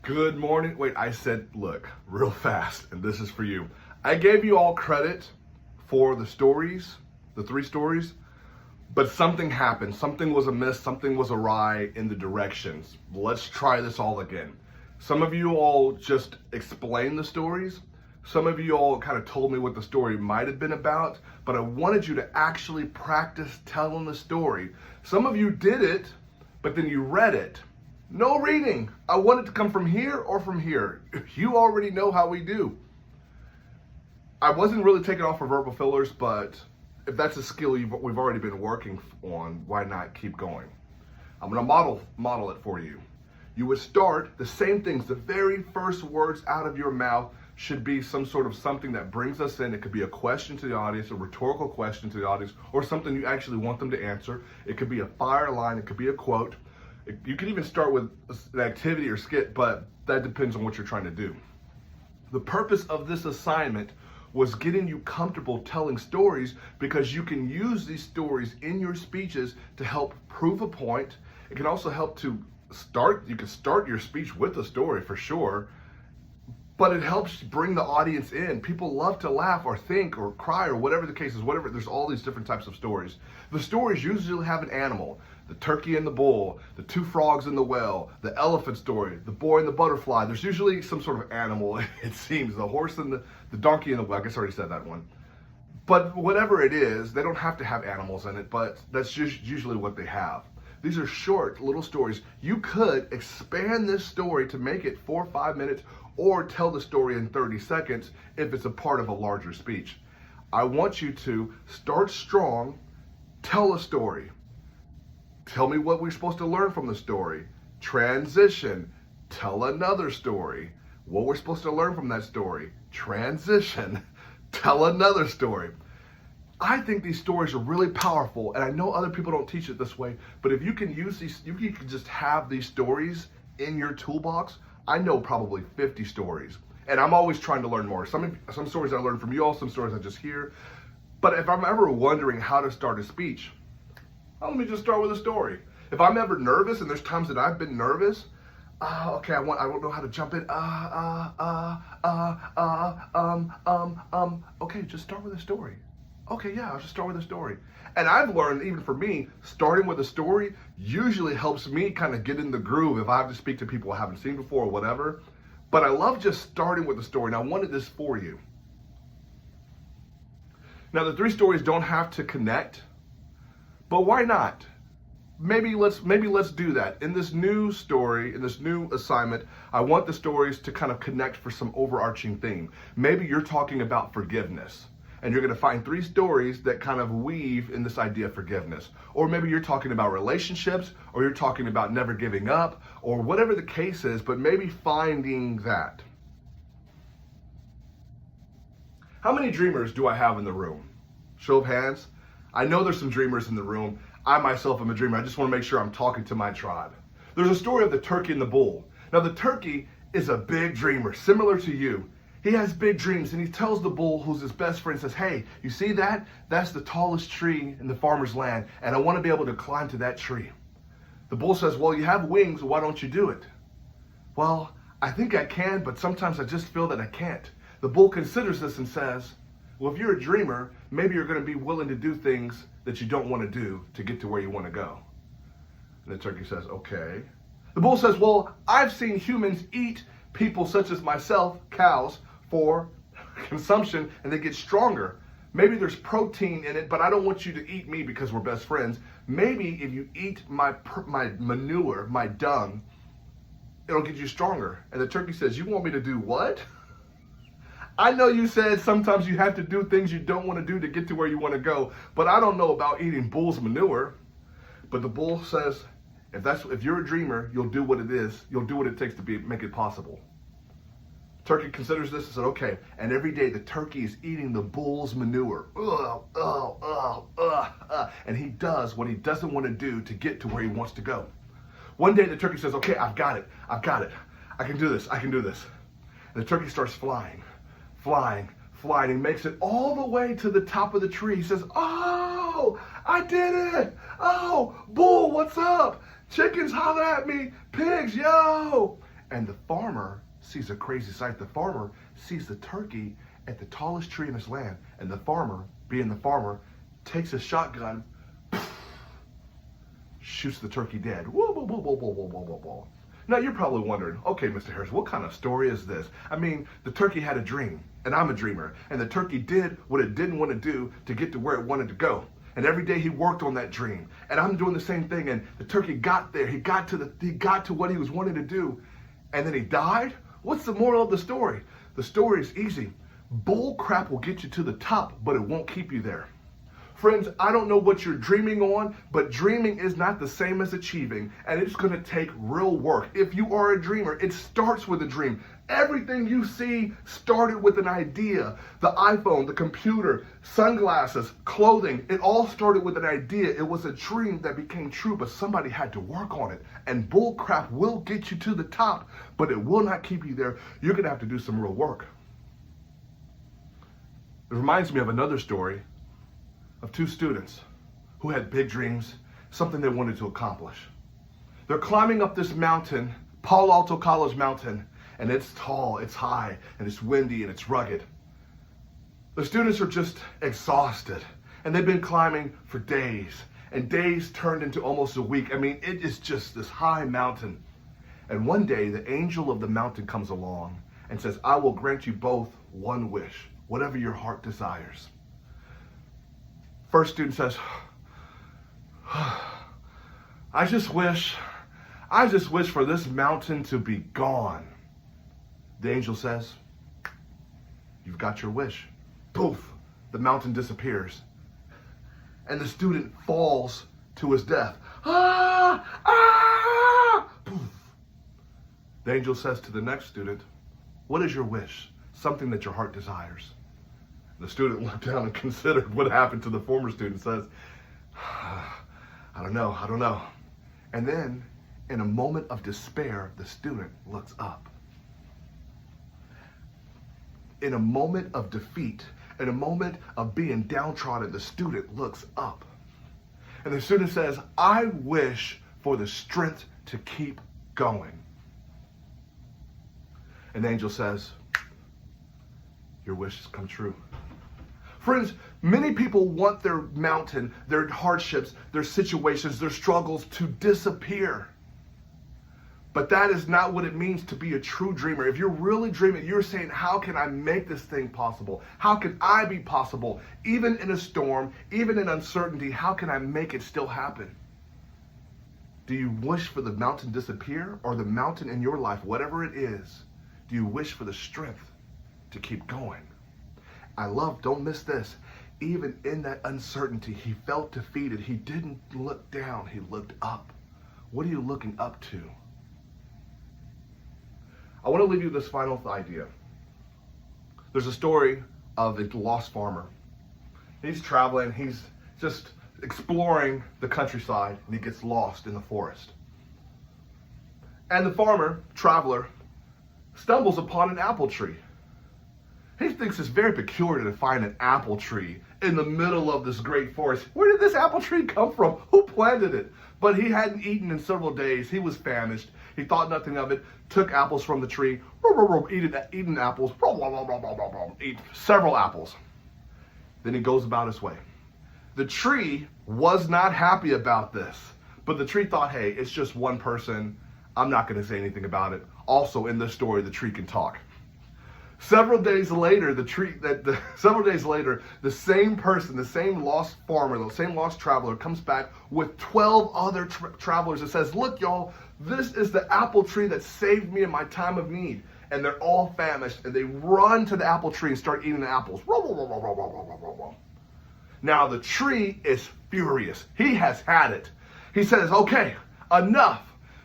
Good morning. Wait, I said, look, real fast, and this is for you. I gave you all credit for the stories, the 3 stories, but something happened. Something was amiss, something was awry in the directions. Let's try this all again. Some of you all just explained the stories. Some of you all kind of told me what the story might have been about, but I wanted you to actually practice telling the story. Some of you did it, but then you read it. No reading. I want it to come from here or from here. You already know how we do. I wasn't really taking off for verbal fillers, but if that's a skill we've already been working on, why not keep going? I'm going to model it for you. You would start the same things. The very first words out of your mouth should be some sort of something that brings us in. It could be a question to the audience, a rhetorical question to the audience, or something you actually want them to answer. It could be a fire line. It could be a quote. You could even start with an activity or skit, but that depends on what you're trying to do. The purpose of this assignment was getting you comfortable telling stories because you can use these stories in your speeches to help prove a point. It can also help to you can start your speech with a story for sure, but it helps bring the audience in. People love to laugh or think or cry or whatever the case is, there's all these different types of stories. The stories usually have an animal. The turkey and the bull, the 2 frogs in the well, the elephant story, the boy and the butterfly. There's usually some sort of animal, it seems. The horse and the donkey and the well. I guess I already said that one. But whatever it is, they don't have to have animals in it, but that's just usually what they have. These are short little stories. You could expand this story to make it 4 or 5 minutes or tell the story in 30 seconds if it's a part of a larger speech. I want you to start strong, tell a story. Tell me what we're supposed to learn from the story. Transition. Tell another story. What we're supposed to learn from that story. Transition. Tell another story. I think these stories are really powerful, and I know other people don't teach it this way, but if you can use these, you can just have these stories in your toolbox. I know probably 50 stories, and I'm always trying to learn more. Some stories I learn from you all, some stories I just hear. But if I'm ever wondering how to start a speech, let me just start with a story. If I'm ever nervous, and there's times that I've been nervous, okay, I don't know how to jump in. Okay, just start with a story. Okay, yeah, I'll just start with a story. And I've learned, even for me, starting with a story usually helps me kind of get in the groove if I have to speak to people I haven't seen before or whatever. But I love just starting with a story, and I wanted this for you. Now, the 3 stories don't have to connect, but why not? Maybe let's do that. In this new story, in this new assignment, I want the stories to kind of connect for some overarching theme. Maybe you're talking about forgiveness, and you're going to find 3 stories that kind of weave in this idea of forgiveness. Or maybe you're talking about relationships, or you're talking about never giving up, or whatever the case is, but maybe finding that. How many dreamers do I have in the room? Show of hands. I know there's some dreamers in the room. I myself am a dreamer. I just want to make sure I'm talking to my tribe. There's a story of the turkey and the bull. Now, the turkey is a big dreamer, similar to you. He has big dreams, and he tells the bull, who's his best friend, says, hey, you see that? That's the tallest tree in the farmer's land, and I want to be able to climb to that tree. The bull says, well, you have wings, why don't you do it? Well, I think I can, but sometimes I just feel that I can't. The bull considers this and says, well, if you're a dreamer, maybe you're going to be willing to do things that you don't want to do to get to where you want to go. And the turkey says, okay. The bull says, well, I've seen humans eat people such as myself, cows, for consumption, and they get stronger. Maybe there's protein in it, but I don't want you to eat me because we're best friends. Maybe if you eat my manure, my dung, it'll get you stronger. And the turkey says, you want me to do what? I know you said sometimes you have to do things you don't want to do to get to where you want to go, but I don't know about eating bull's manure. But the bull says, if you're a dreamer, you'll do what it is. You'll do what it takes to make it possible. Turkey considers this and said, okay. And every day the turkey is eating the bull's manure. And he does what he doesn't want to do to get to where he wants to go. One day the turkey says, okay, I've got it. I can do this. And the turkey starts flying. He makes it all the way to the top of the tree. He says, oh, I did it. Oh, bull, what's up? Chickens holler at me. Pigs, yo. And the farmer sees a crazy sight. The farmer sees the turkey at the tallest tree in his land. And the farmer, being the farmer, takes his shotgun, shoots the turkey dead. Whoa, whoa, whoa, whoa, whoa, whoa, whoa, whoa, whoa. Now you're probably wondering, okay, Mr. Harris, what kind of story is this? I mean, the turkey had a dream, and I'm a dreamer, and the turkey did what it didn't want to do to get to where it wanted to go. And every day he worked on that dream, and I'm doing the same thing. And the turkey got there. He got to what he was wanting to do, and then he died. What's the moral of the story? The story is easy. Bull crap will get you to the top, but it won't keep you there. Friends, I don't know what you're dreaming on, but dreaming is not the same as achieving, and it's going to take real work. If you are a dreamer, it starts with a dream. Everything you see started with an idea. The iPhone, the computer, sunglasses, clothing, it all started with an idea. It was a dream that became true, but somebody had to work on it. And bullcrap will get you to the top, but it will not keep you there. You're going to have to do some real work. It reminds me of another story of two students who had big dreams, something they wanted to accomplish. They're climbing up this mountain, Palo Alto College Mountain, and it's tall, it's high, and it's windy, and it's rugged. The students are just exhausted, and they've been climbing for days, and days turned into almost a week. I mean, it is just this high mountain. And one day, the angel of the mountain comes along and says, I will grant you both one wish, whatever your heart desires. First student says, I just wish for this mountain to be gone. The angel says, you've got your wish. Poof, the mountain disappears. And the student falls to his death. Poof. The angel says to the next student, what is your wish? Something that your heart desires. The student looked down and considered what happened to the former student, says, I don't know. And then, in a moment of despair, the student looks up. In a moment of defeat, in a moment of being downtrodden, the student looks up. And the student says, I wish for the strength to keep going. And the angel says, your wish has come true. Friends, many people want their mountain, their hardships, their situations, their struggles to disappear. But that is not what it means to be a true dreamer. If you're really dreaming, you're saying, how can I make this thing possible? How can I be possible? Even in a storm, even in uncertainty, how can I make it still happen? Do you wish for the mountain to disappear, or the mountain in your life, whatever it is, do you wish for the strength to keep going? Don't miss this. Even in that uncertainty, he felt defeated. He didn't look down, he looked up. What are you looking up to? I want to leave you this final idea. There's a story of a lost farmer. He's traveling, he's just exploring the countryside, and he gets lost in the forest. And the farmer, traveler, stumbles upon an apple tree. He thinks it's very peculiar to find an apple tree in the middle of this great forest. Where did this apple tree come from? Who planted it? But he hadn't eaten in several days. He was famished. He thought nothing of it, took apples from the tree, eating apples, eat several apples. Then he goes about his way. The tree was not happy about this, but the tree thought, hey, it's just one person. I'm not going to say anything about it. Also, in this story, the tree can talk. Several days later, the same person, the same lost farmer, the same lost traveler comes back with 12 other travelers and says, look, y'all, this is the apple tree that saved me in my time of need. And they're all famished, and they run to the apple tree and start eating the apples. Now the tree is furious. He has had it. He says, okay, enough.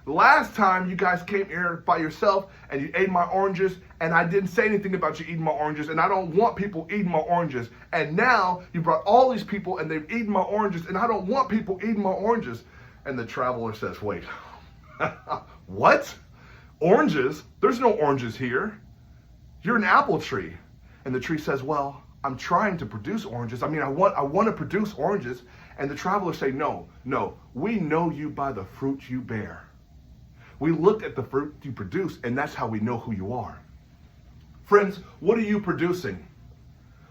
Last time you guys came here by yourself and you ate my oranges, and I didn't say anything about you eating my oranges, and I don't want people eating my oranges. And now you brought all these people and they've eaten my oranges, and I don't want people eating my oranges. And the traveler says, wait, what? Oranges? There's no oranges here. You're an apple tree. And the tree says, well, I'm trying to produce oranges. I want to produce oranges. And the travelers say, no, we know you by the fruit you bear. We look at the fruit you produce, and that's how we know who you are. Friends, what are you producing?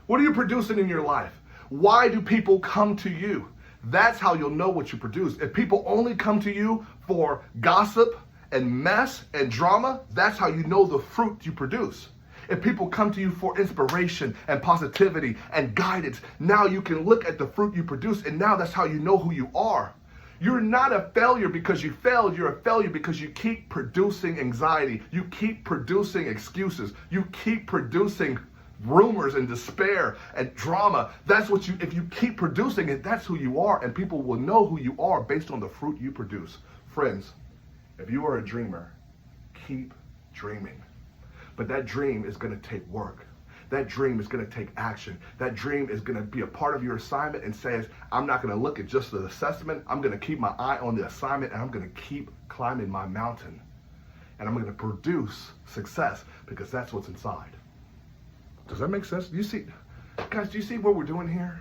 What are you producing in your life? Why do people come to you? That's how you'll know what you produce. If people only come to you for gossip and mess and drama, that's how you know the fruit you produce. If people come to you for inspiration and positivity and guidance, now you can look at the fruit you produce, and now that's how you know who you are. You're not a failure because you failed. You're a failure because you keep producing anxiety. You keep producing excuses. You keep producing rumors and despair and drama. That's what if you keep producing it, that's who you are, and people will know who you are based on the fruit you produce. Friends, if you are a dreamer, keep dreaming. But that dream is going to take work. That dream is going to take action. That dream is going to be a part of your assignment and says, I'm not going to look at just the assessment. I'm going to keep my eye on the assignment, and I'm going to keep climbing my mountain. And I'm going to produce success because that's what's inside. Does that make sense? Do you see, guys, do you see what we're doing here?